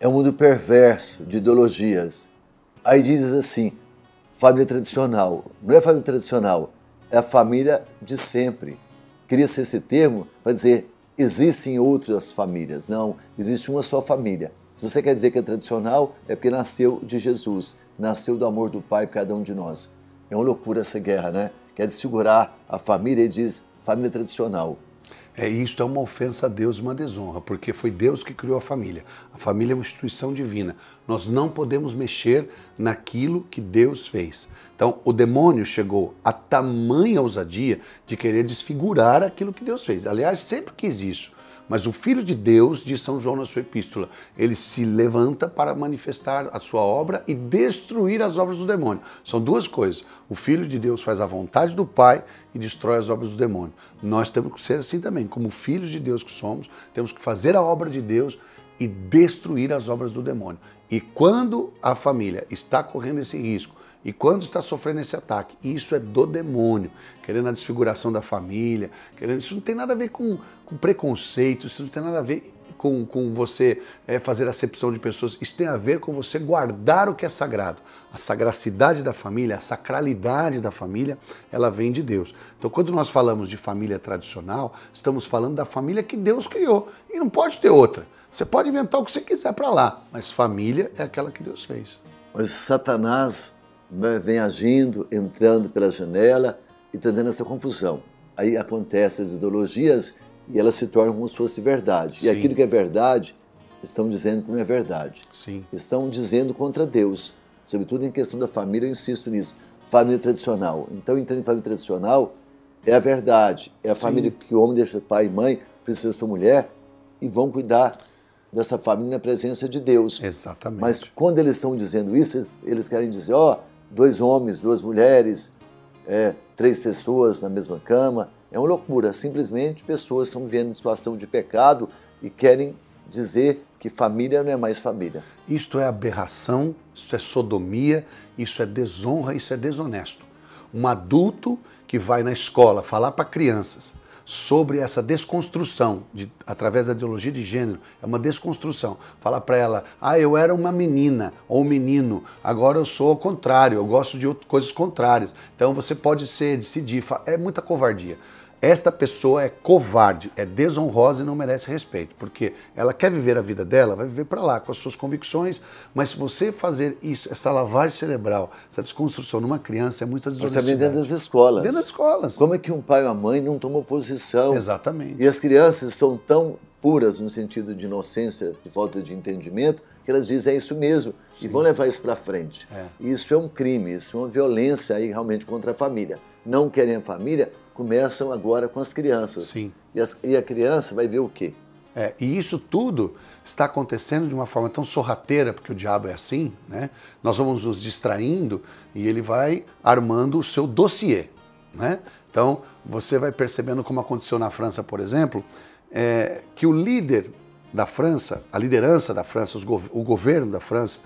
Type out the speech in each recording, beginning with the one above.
É um mundo perverso de ideologias. Aí diz assim, família tradicional. Não é família tradicional, é a família de sempre. Cria-se esse termo para dizer, existem outras famílias. Não, existe uma só família. Se você quer dizer que é tradicional, é porque nasceu de Jesus, nasceu do amor do Pai por cada um de nós. É uma loucura essa guerra, né? Quer desfigurar a família e diz família tradicional. Isso é uma ofensa a Deus, uma desonra, porque foi Deus que criou a família. A família é uma instituição divina. Nós não podemos mexer naquilo que Deus fez. Então, o demônio chegou a tamanha ousadia de querer desfigurar aquilo que Deus fez. Aliás, sempre quis isso. Mas o Filho de Deus, diz São João na sua epístola, ele se levanta para manifestar a sua obra e destruir as obras do demônio. São duas coisas. O Filho de Deus faz a vontade do Pai e destrói as obras do demônio. Nós temos que ser assim também. Como filhos de Deus que somos, temos que fazer a obra de Deus e destruir as obras do demônio. E quando a família está correndo esse risco, e quando está sofrendo esse ataque, isso é do demônio, querendo a desfiguração da família, isso não tem nada a ver com preconceito, isso não tem nada a ver com você fazer acepção de pessoas, isso tem a ver com você guardar o que é sagrado. A sagracidade da família, a sacralidade da família, ela vem de Deus. Então, quando nós falamos de família tradicional, estamos falando da família que Deus criou, e não pode ter outra. Você pode inventar o que você quiser para lá, mas família é aquela que Deus fez. Mas Satanás vem agindo, entrando pela janela e trazendo essa confusão. Aí acontecem as ideologias e elas se tornam como se fosse verdade. Sim. E aquilo que é verdade, estão dizendo que não é verdade. Sim. Estão dizendo contra Deus. Sobretudo em questão da família, eu insisto nisso. Família tradicional. Então, entendendo família tradicional, é a verdade. É a família que o homem deixa pai e mãe, precisa sua mulher, e vão cuidar dessa família na presença de Deus. Exatamente. Mas quando eles estão dizendo isso, eles querem dizer, dois homens, duas mulheres, 3 pessoas na mesma cama. É uma loucura. Simplesmente pessoas estão vivendo em situação de pecado e querem dizer que família não é mais família. Isto é aberração, isso é sodomia, isso é desonra, isso é desonesto. Um adulto que vai na escola falar para crianças sobre essa desconstrução, através da ideologia de gênero, é uma desconstrução. Falar para ela, eu era uma menina ou um menino, agora eu sou ao contrário, eu gosto de coisas contrárias. Então você pode decidir, é muita covardia. Esta pessoa é covarde, é desonrosa e não merece respeito, porque ela quer viver a vida dela, vai viver para lá com as suas convicções, mas se você fazer isso, essa lavagem cerebral, essa desconstrução numa criança, é muita desonestidade. Mas também dentro das escolas. Dentro das escolas. Como é que um pai ou uma mãe não tomam posição? Exatamente. E as crianças são tão puras no sentido de inocência, de falta de entendimento, que elas dizem, é isso mesmo, e vão levar isso para frente. Isso é um crime, isso é uma violência aí realmente contra a família. Não querem a família, começam agora com as crianças. Sim. E a criança vai ver o quê? E isso tudo está acontecendo de uma forma tão sorrateira, porque o diabo é assim, né? Nós vamos nos distraindo e ele vai armando o seu dossiê, né? Então, você vai percebendo como aconteceu na França, por exemplo, que o líder da França, a liderança da França, o governo da França,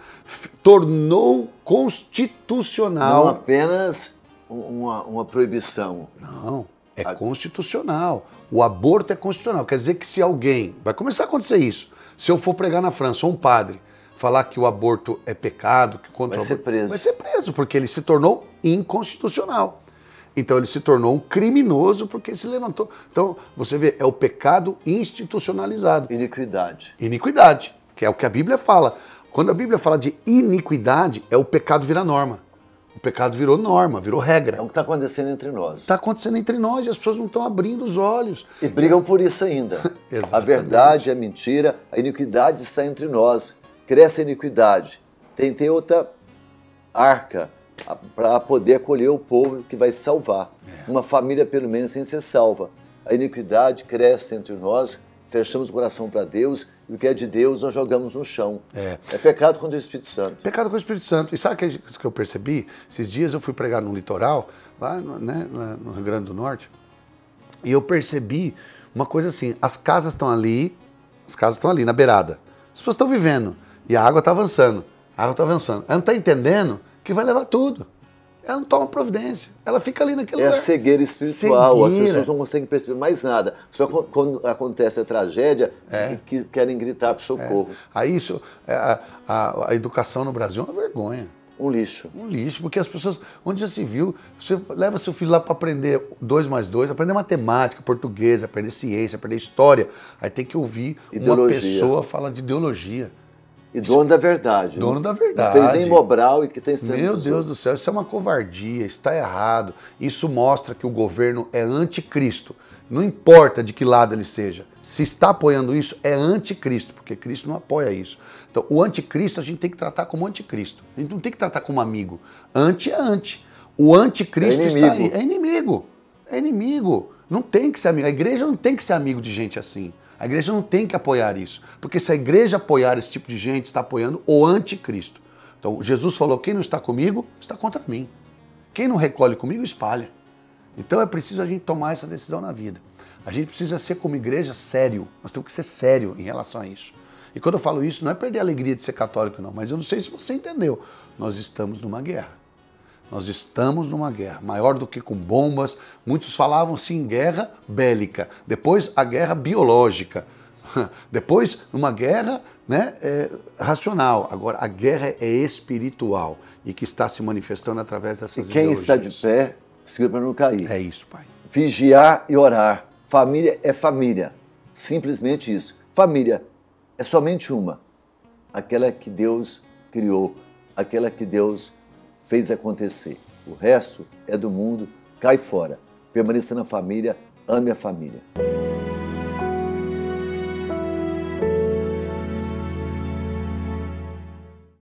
tornou constitucional... Não apenas uma proibição. Não, é constitucional. O aborto é constitucional. Quer dizer que se alguém... Vai começar a acontecer isso. Se eu for pregar na França, ou um padre, falar que o aborto é pecado... Vai ser preso. Vai ser preso, porque ele se tornou inconstitucional. Então ele se tornou um criminoso porque se levantou. Então, você vê, é o pecado institucionalizado. Iniquidade. Iniquidade, que é o que a Bíblia fala. Quando a Bíblia fala de iniquidade, é o pecado virar norma. O pecado virou norma, virou regra. É o que está acontecendo entre nós. Está acontecendo entre nós e as pessoas não estão abrindo os olhos. E brigam por isso ainda. A verdade, a mentira, a iniquidade está entre nós. Cresce a iniquidade. Tem outra arca para poder acolher o povo que vai se salvar. Uma família, pelo menos, sem ser salva. A iniquidade cresce entre nós, fechamos o coração para Deus, e o que é de Deus nós jogamos no chão. É pecado contra o Espírito Santo. Pecado contra o Espírito Santo. E sabe o que eu percebi? Esses dias eu fui pregar no litoral, lá no Rio Grande do Norte, e eu percebi uma coisa assim, as casas estão ali na beirada, as pessoas estão vivendo, e a água está avançando, Ela não está entendendo que vai levar tudo. ela não toma providência. Ela fica ali naquele É lugar. a cegueira espiritual, Cegueira. as pessoas não conseguem perceber mais nada. Só quando acontece a tragédia, que querem gritar por socorro. Aí isso, a educação no Brasil é uma vergonha. Um lixo. Um lixo, porque as pessoas, onde já se viu, você leva seu filho lá para aprender 2 mais 2, aprender matemática, português, aprender ciência, aprender história. Aí tem que ouvir Ideologia. uma pessoa falar de ideologia. E dono da verdade. Dono da verdade. Fez em Mobral e que tem sempre. Meu Deus do céu, isso é uma covardia, isso está errado. Isso mostra que o governo é anticristo. Não importa de que lado ele seja. Se está apoiando isso, é anticristo, porque Cristo não apoia isso. Então, o anticristo a gente tem que tratar como anticristo. A gente não tem que tratar como amigo. Anti é anti. O anticristo está aí. É inimigo. É inimigo. Não tem que ser amigo. A igreja não tem que ser amigo de gente assim. A igreja não tem que apoiar isso. Porque se a igreja apoiar esse tipo de gente, está apoiando o anticristo. Então, Jesus falou, quem não está comigo, está contra mim. Quem não recolhe comigo, espalha. Então é preciso a gente tomar essa decisão na vida. A gente precisa ser como igreja sério. Nós temos que ser sério em relação a isso. E quando eu falo isso, não é perder a alegria de ser católico, não. Mas eu não sei se você entendeu. Nós estamos numa guerra. Nós estamos numa guerra, maior do que com bombas. Muitos falavam assim, guerra bélica. Depois, a guerra biológica. Depois, uma guerra, né, racional. Agora, a guerra é espiritual e que está se manifestando através dessas ideologias. Quem está de pé, segura para não cair. É isso, Pai. Vigiar e orar. Família é família. Simplesmente isso. Família é somente uma. Aquela que Deus criou. Aquela que Deus fez acontecer. O resto é do mundo, cai fora. Permaneça na família, ame a família.